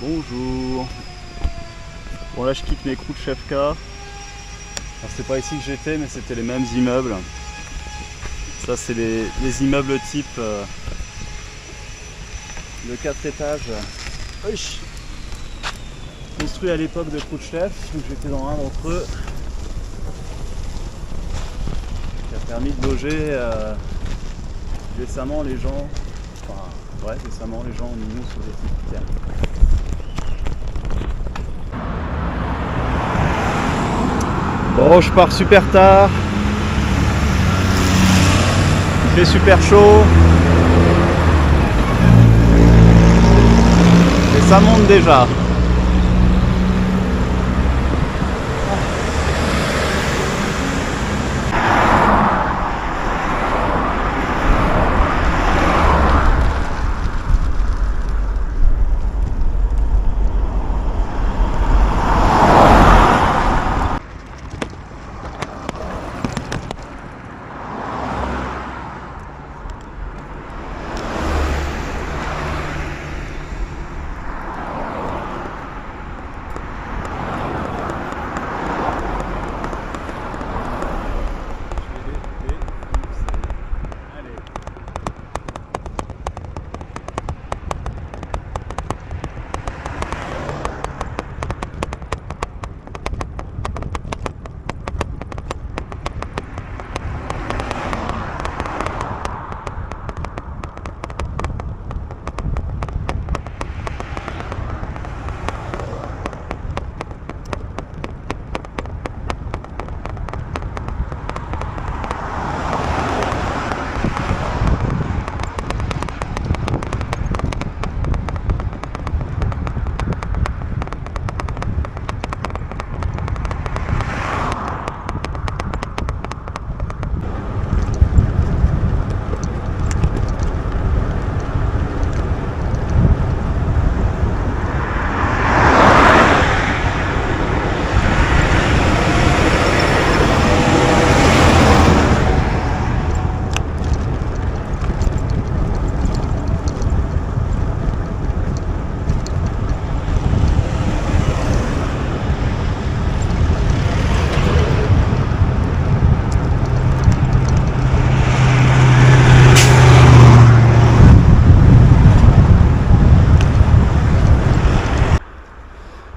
Bonjour. Bon là je quitte mes Khrouchtchevka. Alors c'est pas ici que j'étais mais c'était les mêmes immeubles. Ça c'est les immeubles type de 4 étages. Construits à l'époque de Khrouchtchev. Donc j'étais dans un d'entre eux. Qui a permis de loger décemment les gens. Enfin ouais décemment les gens en Union soviétique. Bon, je pars super tard. Il fait super chaud. Et ça monte déjà.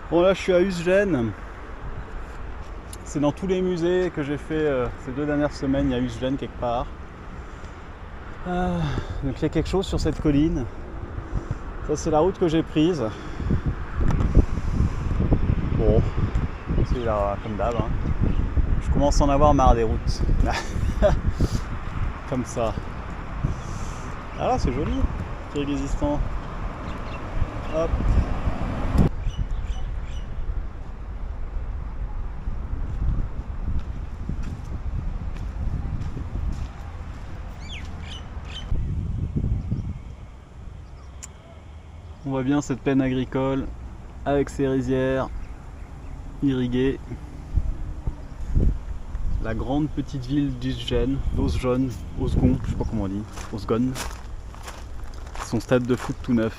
Bon là je suis à Uzgen. C'est dans tous les musées que j'ai fait ces 2 dernières semaines, il y a Uzgen quelque part. Donc il y a quelque chose sur cette colline. Ça c'est la route que j'ai prise. Bon, c'est là comme d'hab. Hein. Je commence à en avoir marre des routes. Comme ça. Ah là c'est joli, Kirghizistan. Hop. On voit bien cette plaine agricole avec ses rizières irriguées. La grande petite ville d'Uzgen, Osgon, je sais pas comment on dit, Osgon. Son stade de foot tout neuf.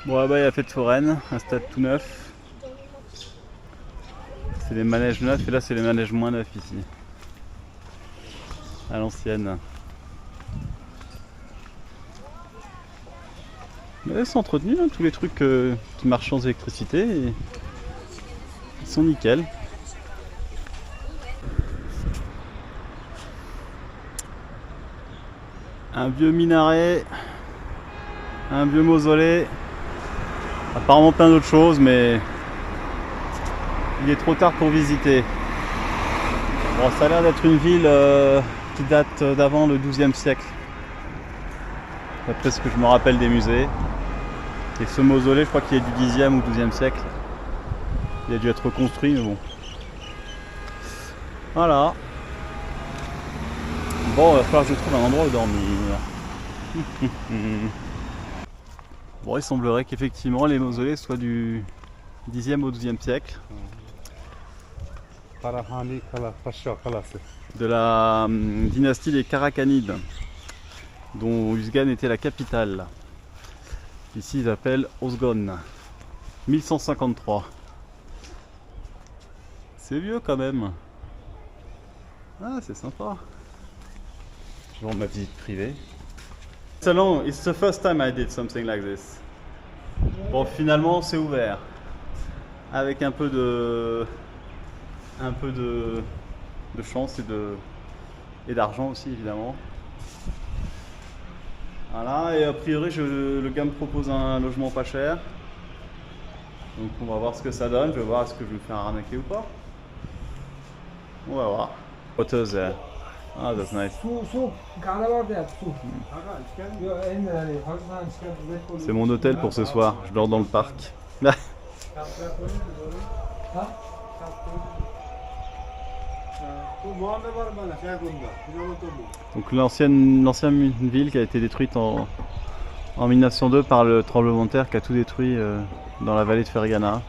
Bon là-bas il y a Fête foraine, un stade tout neuf. C'est les manèges neufs et là c'est les manèges moins neufs ici. À l'ancienne. Mais c'est entretenu, hein, tous les trucs qui marchent sans électricité, et ils sont nickel. Un vieux minaret, un vieux mausolée, apparemment plein d'autres choses, mais il est trop tard pour visiter. Bon, ça a l'air d'être une ville qui date d'avant le XIIe siècle, d'après ce que je me rappelle des musées. Et ce mausolée, je crois qu'il est du Xe ou XIIe siècle. Il a dû être reconstruit, mais bon. Voilà. Bon, il va falloir que je trouve un endroit où dormir. Bon, il semblerait qu'effectivement les mausolées soient du Xe au XIIe siècle. De la dynastie des Karakhanides. dont Uzgan était la capitale. Ici ils appellent Osgon. 1153. C'est vieux quand même. Ah, c'est sympa. Je rends ma visite privée. Salon, it's the first time I did something like this. Bon, finalement c'est ouvert. Avec un peu de chance et d'argent aussi évidemment. Voilà, et a priori le gars me propose un logement pas cher. Donc on va voir ce que ça donne, je vais voir est-ce que je vais me faire arnaquer ou pas. On va voir. Photos there. Ah, that's nice. C'est mon hôtel pour ce soir, je dors dans le parc. Donc l'ancienne ville qui a été détruite en 1902 par le tremblement de terre qui a tout détruit dans la vallée de Fergana.